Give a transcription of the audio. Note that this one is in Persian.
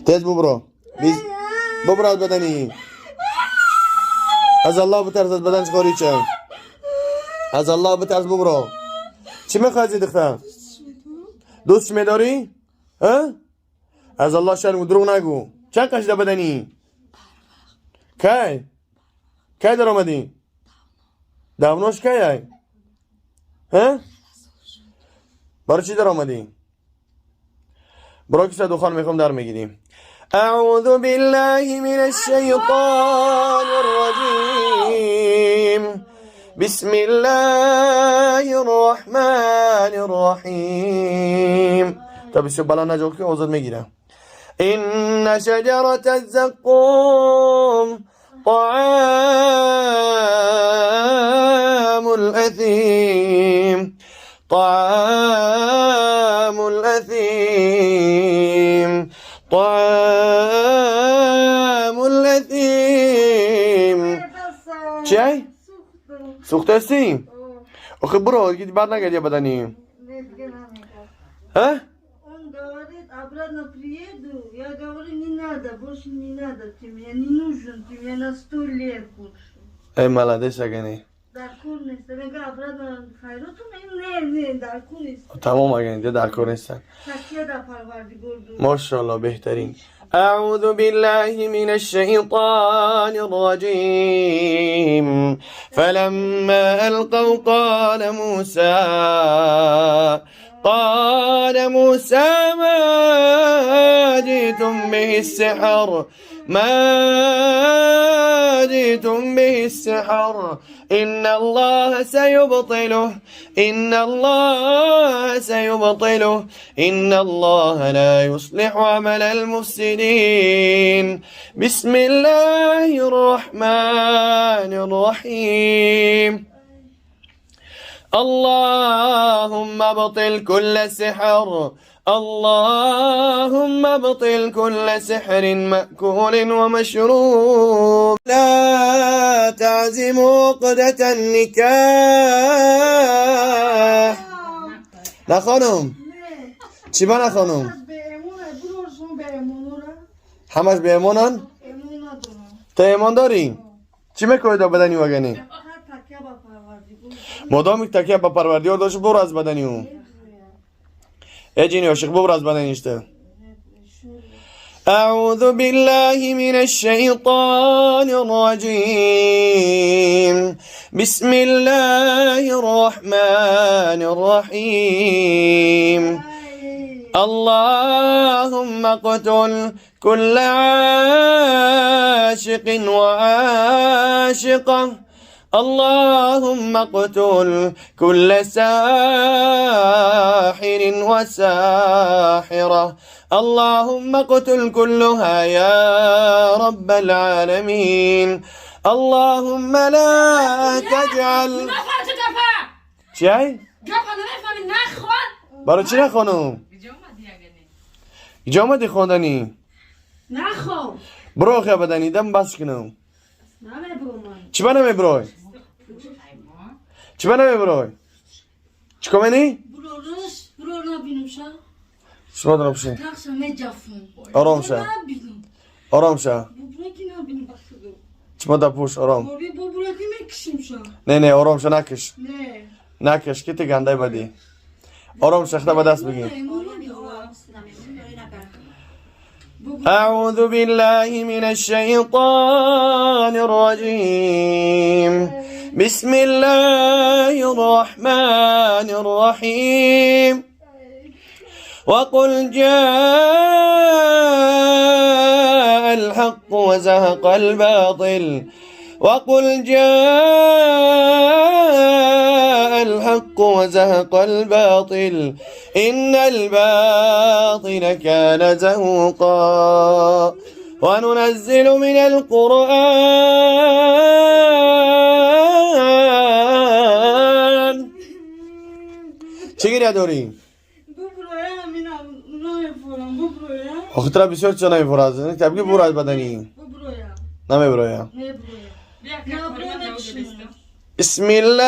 تیز ببرو ببرو از بدنی از الله بترس از بدنش خوری چه از الله بترس ببرو چی میخوای دختر دوست میداری؟ ها؟ از الله شرم دروغ نگو چند کشیده بدنی؟ کی در آمدی؟ دونوش کی های؟ ها؟ برای چی در آمدی؟ برای کسی دخان میخوام در میگیریم اعوذ بالله من الشیطان الرجیم بسم الله الرحمن الرحیم تا بسیار بلا نجاق که اوزاد میگیرم إن شجرة الزقوم طعام الأثيم طعام الأثيم طعام الأثيم چی؟ سوخته هستی؟ آخه برو گیدی بر نگرد یا بدنی ها؟ Обратно приеду, я говорю, не надо, больше не надо, ты меня не нужен, ты меня на 100 лет больше. ای молодец اگنی در کور نیستم، اگه обратно خیراتون نه در کور نیستم. تمام اگنی در کار نیستن تکیه در پروردگار دو. ماشاءالله بهترین أعوذ بالله من الشيطان الرجيم فلما ألقوا قال موسى ما جئتم به السحر إن الله سيبطله إن الله لا يصلح عمل المفسدين بسم الله الرحمن الرحيم اللهم ابطل كل سحر مأكول ومشروب لا تعزموا عقدة النكاح لا خانم چی با خانم همش به ایمانن تا ایمان داری چی میکنی دا بدنی وگنی مدام تکیه با پروردگار داشت برو از بدنی اون ای جینی عاشق برو از بدنیشته أعوذ بالله من الشيطان الرجيم بسم الله الرحمن الرحيم اللهم اقتل كل عاشق وعاشقة اللهم اقتل كل ساحر وساحرة اللهم اقتل كلها يا رب العالمين اللهم لا تجعل چی؟ برای چی نخوانم؟ اینجا آمدی خواندنی؟ نخوام برو خیلی بدنی دم بس کنم چی با نمیبروی؟ چی با نمیبروی؟ چی کمینی؟ برو نبینم شا شما دارم بشین تقسم جفون آرام شا آرام شا برو که نبینم بخشدو چی ما دا پوش آرام برو که میکشیم شا نه آرام شا نکش نه نکش که تی گنده بدی آرام شا خدا به دست بگی أعوذ بالله من الشيطان الرجيم بسم الله الرحمن الرحيم وقل جاء الحق وزهق الباطل إن الباطل كان زهوقا وننزل من القرآن چگیری داری؟ آخه بسیار چه نمیفرازه تبگی برو از بدنی نمیبرویم بسم الله